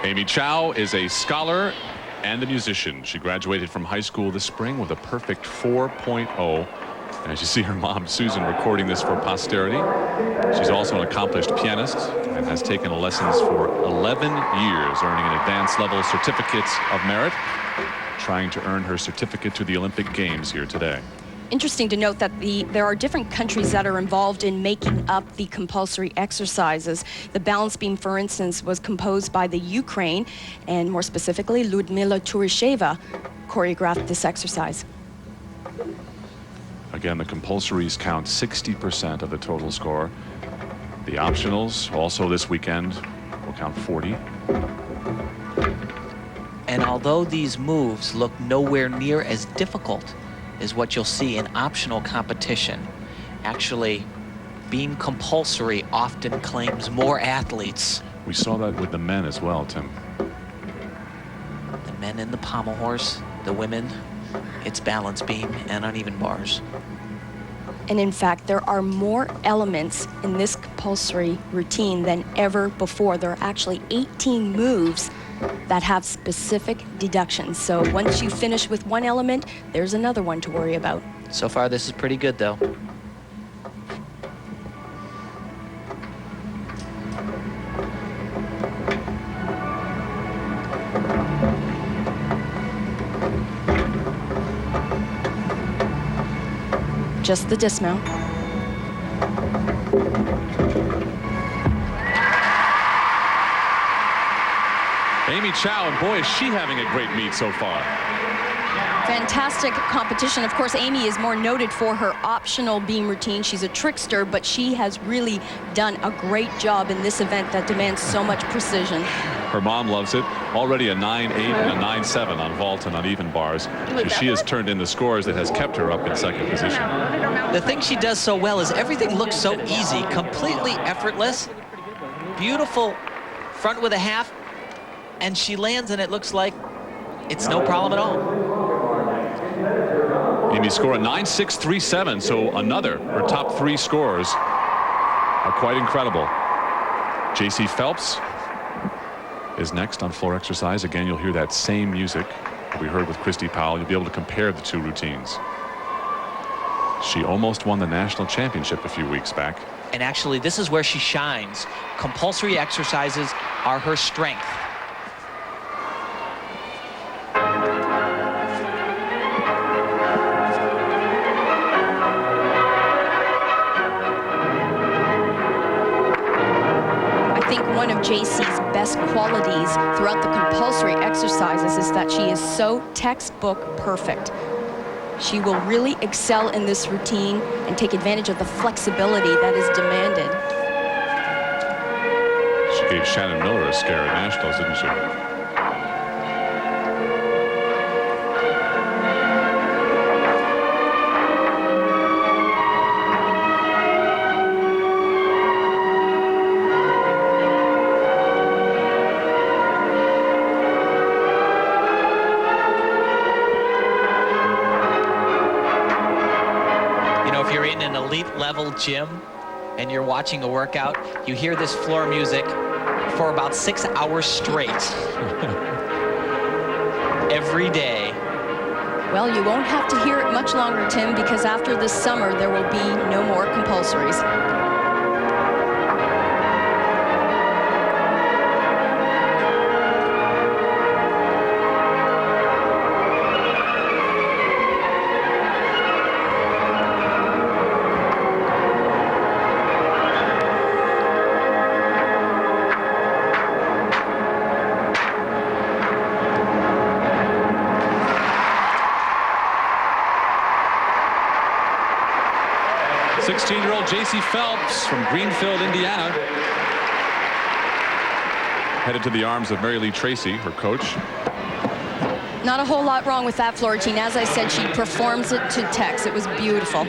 Amy Chow is a scholar and a musician. She graduated from high school this spring with a perfect 4.0. As you see her mom, Susan, recording this for posterity. She's also an accomplished pianist and has taken lessons for 11 years, earning an advanced level certificate of merit, trying to earn her certificate to the Olympic Games here today. Interesting to note that there are different countries that are involved in making up the compulsory exercises. The balance beam, for instance, was composed by the Ukraine, and more specifically, Ludmila Turisheva choreographed this exercise. Again, the compulsories count 60% of the total score. The optionals, also this weekend, will count 40. And although these moves look nowhere near as difficult as what you'll see in optional competition, actually, being compulsory often claims more athletes. We saw that with the men as well, Tim. The men in the pommel horse, the women, it's balance beam and uneven bars. And in fact, there are more elements in this compulsory routine than ever before. There are actually 18 moves that have specific deductions. So once you finish with one element, there's another one to worry about. So far, this is pretty good, though. Just the dismount. Amy Chow, and boy, is she having a great meet so far. Fantastic competition. Of course, Amy is more noted for her optional beam routine. She's a trickster, but she has really done a great job in this event that demands so much precision. Her mom loves it. Already a 9.8 and a 9.7 on vault and uneven bars. So she has turned in the scores that has kept her up in second position. The thing she does so well is everything looks so easy, completely effortless. Beautiful front with a half, and she lands and it looks like it's no problem at all. Amy's score a 9.637, so another, her top three scores are quite incredible. Jaycie Phelps is next on floor exercise. Again, you'll hear that same music that we heard with Christy Powell. You'll be able to compare the two routines. She almost won the national championship a few weeks back. And actually, this is where she shines. Compulsory exercises are her strength. One of Jaycee's best qualities throughout the compulsory exercises is that she is so textbook perfect. She will really excel in this routine and take advantage of the flexibility that is demanded. She gave Shannon Miller a scare at nationals, didn't she? Level gym and you're watching a workout, you hear this floor music for about 6 hours straight. Every day. Well, you won't have to hear it much longer, Tim, because after this summer there will be no more compulsories. Jaycie Phelps from Greenfield, Indiana, headed to the arms of Mary Lee Tracy, her coach. Not a whole lot wrong with that floor routine. As I said, she performs it to text. It was beautiful.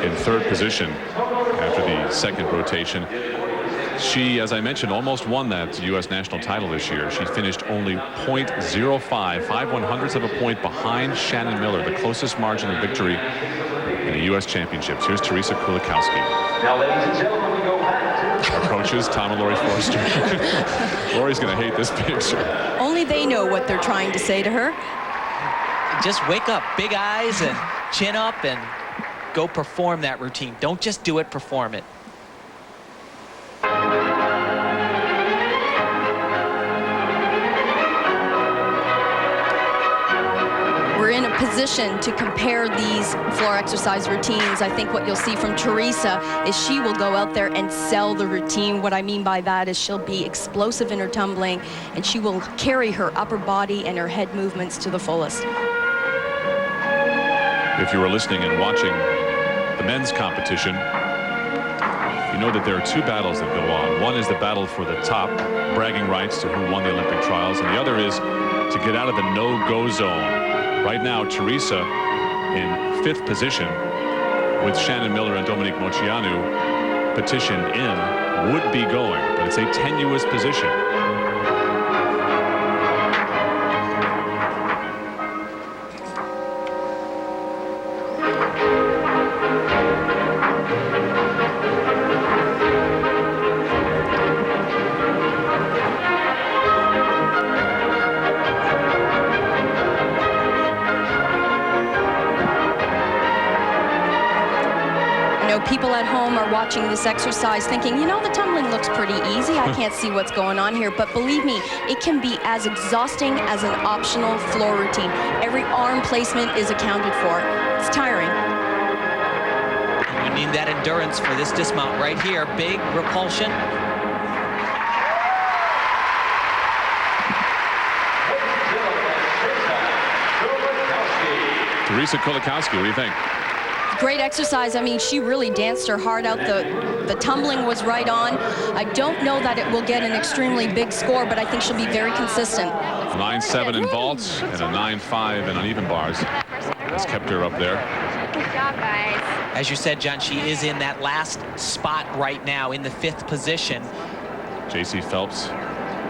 In third position after the second rotation. She, as I mentioned, almost won that U.S. national title this year. She finished only .05, 5/100ths of a point behind Shannon Miller, the closest margin of victory in the U.S. championships. Here's Theresa Kulikowski. Now, ladies and gentlemen, we go back to Coaches, Tom and Lori Forster. Lori's going to hate this picture. Only they know what they're trying to say to her. Just wake up, big eyes and chin up and go perform that routine. Don't just do it, perform it. We're in a position to compare these floor exercise routines. I think what you'll see from Theresa is she will go out there and sell the routine. What I mean by that is she'll be explosive in her tumbling, and she will carry her upper body and her head movements to the fullest. If you were listening and watching the men's competition, you know that there are two battles that go on. One is the battle for the top, bragging rights to who won the Olympic trials, and the other is to get out of the no-go zone. Right now, Theresa in 5th position with Shannon Miller and Dominique Moceanu petitioned in, would be going, but it's a tenuous position. People at home are watching this exercise thinking, you know, the tumbling looks pretty easy. I can't see what's going on here. But believe me, it can be as exhausting as an optional floor routine. Every arm placement is accounted for. It's tiring. You need that endurance for this dismount right here. Big repulsion. Theresa Kulikowski, what do you think? Great exercise. I mean, she really danced her heart out. The tumbling was right on. I don't know that it will get an extremely big score, but I think she'll be very consistent. 9.7 in vaults and a 9.5 in uneven bars. That's kept her up there. Good job, guys. As you said, John, she is in that last spot right now in the 5th position. Jaycie Phelps,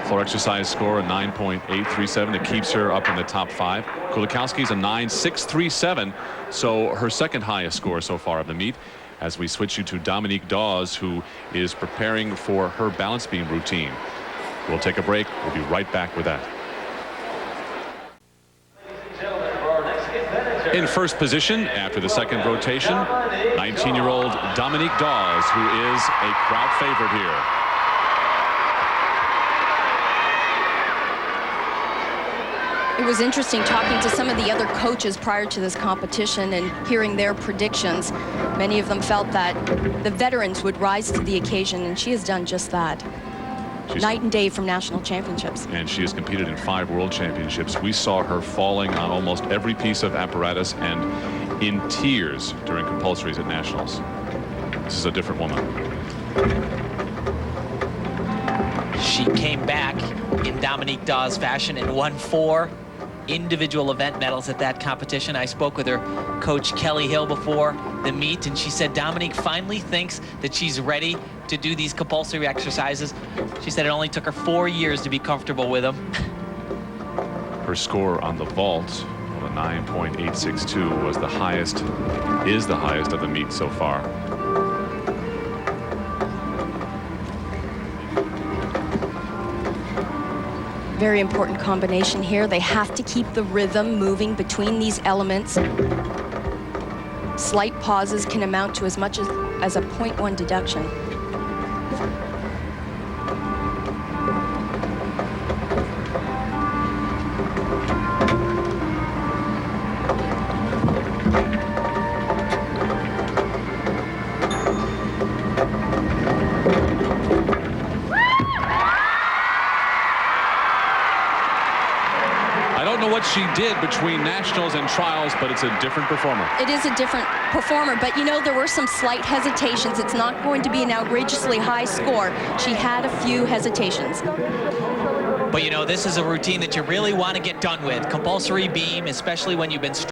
floor exercise score, a 9.837. It keeps her up in the top 5. Kulikowski's a 9.637, so her second highest score so far of the meet. As we switch you to Dominique Dawes, who is preparing for her balance beam routine. We'll take a break. We'll be right back with that. In first position after the second rotation, 19-year-old Dominique Dawes, who is a crowd favorite here. It was interesting talking to some of the other coaches prior to this competition and hearing their predictions. Many of them felt that the veterans would rise to the occasion, and she has done just that. Night and day from national championships. And she has competed in 5 world championships. We saw her falling on almost every piece of apparatus and in tears during compulsories at nationals. This is a different woman. She came back in Dominique Dawes fashion and won 4 individual event medals at that competition. I spoke with her coach Kelly Hill before the meet, and she said Dominique finally thinks that she's ready to do these compulsory exercises. She said it only took her 4 years to be comfortable with them. Her score on the vault of a 9.862 was the highest, is the highest of the meet so far. Very important combination here. They have to keep the rhythm moving between these elements. Slight pauses can amount to as much as a 0.1 deduction. What she did between nationals and trials, but it's a different performer. It is a different performer, but you know, there were some slight hesitations. It's not going to be an outrageously high score. She had a few hesitations. But you know, this is a routine that you really want to get done with. Compulsory beam, especially when you've been